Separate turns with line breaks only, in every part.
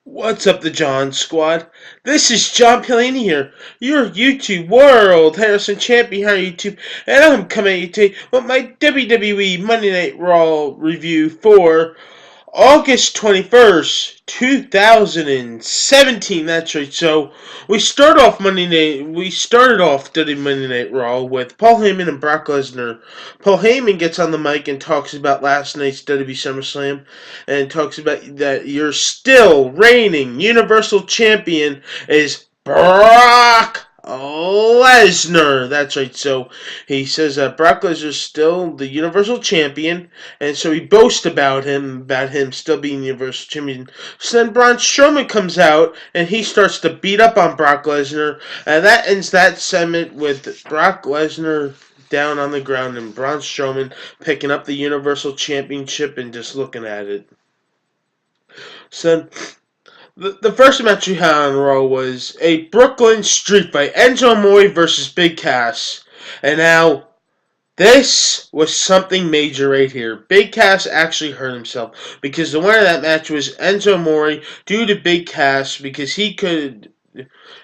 What's up, the John Squad? This is John Pilani here, your YouTube World Harrison Champion here on YouTube, and I'm coming at you today with my WWE Monday Night Raw review for August 21st, 2017. That's right. So we start off Monday Night. We started off WWE Monday Night Raw with Paul Heyman and Brock Lesnar. Paul Heyman gets on the mic and talks about last night's WWE SummerSlam, and talks about that your still reigning Universal Champion is Brock Lesnar. That's right. So he says that Brock Lesnar is still the Universal Champion, and so he boasts about him still being Universal Champion. So then Braun Strowman comes out, and he starts to beat up on Brock Lesnar, and that ends that segment with Brock Lesnar down on the ground and Braun Strowman picking up the Universal Championship and just looking at it. So the first match we had on Raw was a Brooklyn Street Fight, Enzo Amore versus Big Cass, and now this was something major right here. Big Cass actually hurt himself because the winner of that match was Enzo Amore due to Big Cass because he could.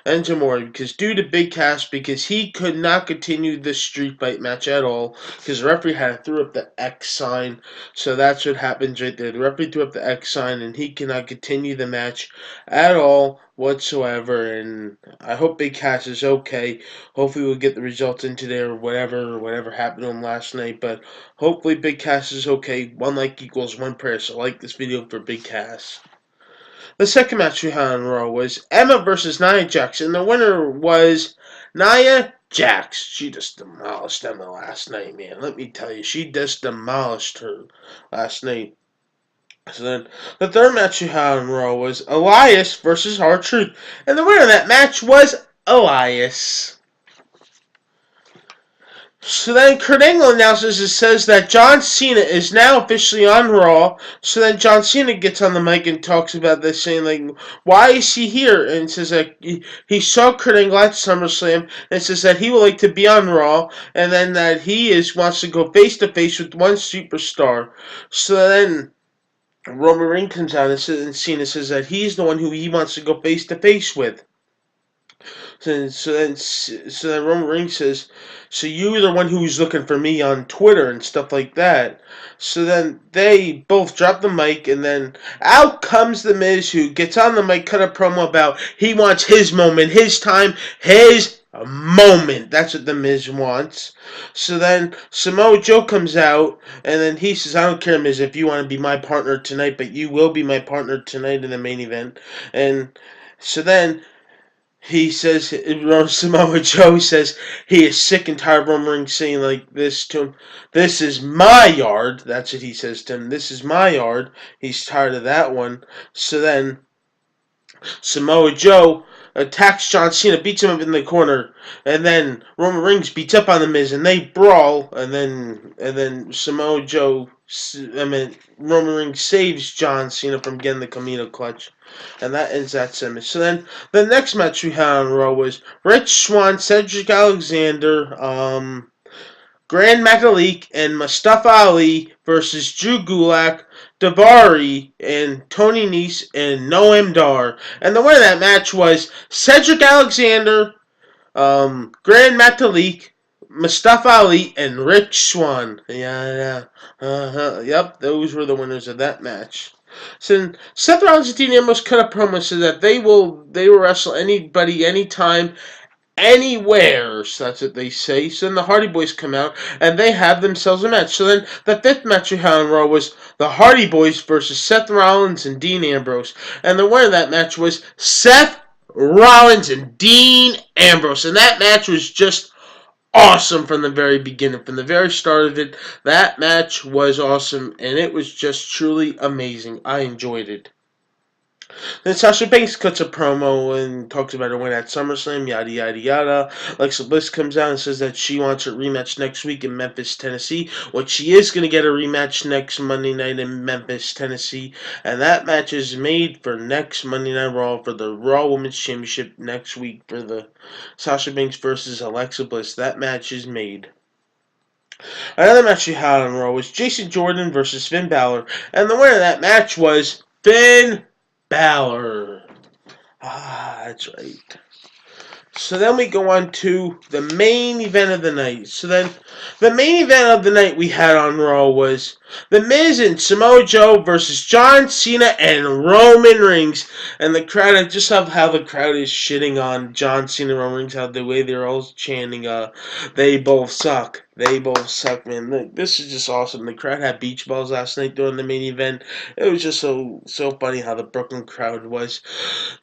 Enzo Amore because due to Big Cass because he could not continue the street fight match at all because the referee had threw up the X sign. So that's what happens right there. The referee threw up the X sign and he cannot continue the match at all whatsoever. And I hope Big Cass is okay. Hopefully we'll get the results in today or whatever happened to him last night. But hopefully Big Cass is okay. One like equals one prayer. So like this video for Big Cass. The second match we had on Raw was Emma versus Nia Jax, and the winner was Nia Jax. She just demolished Emma last night, man. Let me tell you, she just demolished her last night. So then, the third match we had on Raw was Elias versus R-Truth, and the winner of that match was Elias. So then Kurt Angle announces and says that John Cena is now officially on Raw. So then John Cena gets on the mic and talks about this, saying like, why is he here? And says that he saw Kurt Angle at SummerSlam and says that he would like to be on Raw, and then that he wants to go face to face with one superstar. So then Roman Reigns comes out and Cena says that he's the one who he wants to go face to face with. So then Roman Reigns says, so you were the one who was looking for me on Twitter and stuff like that. So then they both drop the mic, and then out comes The Miz, who gets on the mic, cut a promo about he wants his moment, his time, his moment. That's what The Miz wants. So then Samoa Joe comes out, and then he says, I don't care, Miz, if you want to be my partner tonight, but you will be my partner tonight in the main event. And so then he says, Samoa Joe says he is sick and tired of Roman Reigns saying like this to him. This is my yard. That's what he says to him. This is my yard. He's tired of that one. So then Samoa Joe attacks John Cena, beats him up in the corner, and then Roman Reigns beats up on the Miz, and they brawl, and then Roman Reigns saves John Cena from getting the Camino clutch, and that ends that segment. So then the next match we had on Raw was Rich Swann, Cedric Alexander, Grand Metalik, and Mustafa Ali versus Drew Gulak, Davari, and Tony Nese, and Noam Dar. And the winner of that match was Cedric Alexander, Grand Metalik, Mustafa Ali, and Rich Swann. Yep, those were the winners of that match. So Seth Rollins and Dean Ambrose cut a promo so that they will wrestle anybody, anytime, anywhere. So that's what they say. So then the Hardy Boys come out and they have themselves a match. So then the fifth match we had on Raw was the Hardy Boys versus Seth Rollins and Dean Ambrose. And the winner of that match was Seth Rollins and Dean Ambrose. And that match was just awesome from the very beginning. From the very start of it, that match was awesome. And it was just truly amazing. I enjoyed it. Then Sasha Banks cuts a promo and talks about her win at SummerSlam, yada yada yada. Alexa Bliss comes out and says that she wants a rematch next week in Memphis, Tennessee. What she is going to get a rematch next Monday night in Memphis, Tennessee. And that match is made for next Monday Night Raw for the Raw Women's Championship next week for the Sasha Banks versus Alexa Bliss. That match is made. Another match she had on Raw was Jason Jordan versus Finn Balor. And the winner of that match was Finn Balor. Ah, that's right. So then we go on to the main event of the night. So then, the main event of the night we had on Raw was The Miz and Samoa Joe versus John Cena and Roman Reigns. And the crowd, I just love how the crowd is shitting on John Cena and Roman Reigns, how the way they're all chanting, they both suck. They both suck, man. This is just awesome. The crowd had beach balls last night during the main event. It was just so funny how the Brooklyn crowd was.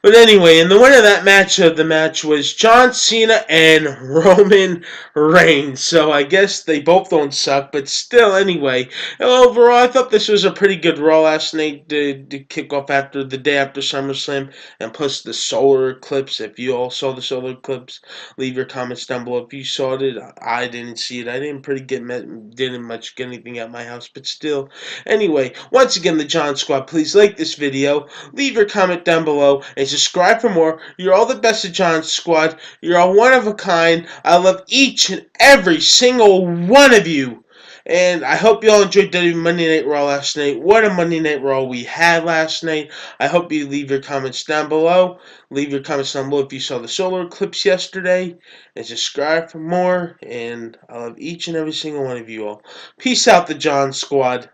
But anyway, and the winner of that match of the match was John Cena and Roman Reigns. So I guess they both don't suck, but still, anyway. Overall, I thought this was a pretty good Raw last night to kick off after the day after SummerSlam, and plus the solar eclipse. If you all saw the solar eclipse, leave your comments down below. If you saw it, I didn't see it. I didn't much get anything at my house, but still. Anyway, once again, the John Squad, please like this video, leave your comment down below, and subscribe for more. You're all the best of John Squad. You're all one of a kind. I love each and every single one of you. And I hope you all enjoyed WWE Monday Night Raw last night. What a Monday Night Raw we had last night. I hope you leave your comments down below. Leave your comments down below if you saw the solar eclipse yesterday. And subscribe for more. And I love each and every single one of you all. Peace out, the John Squad.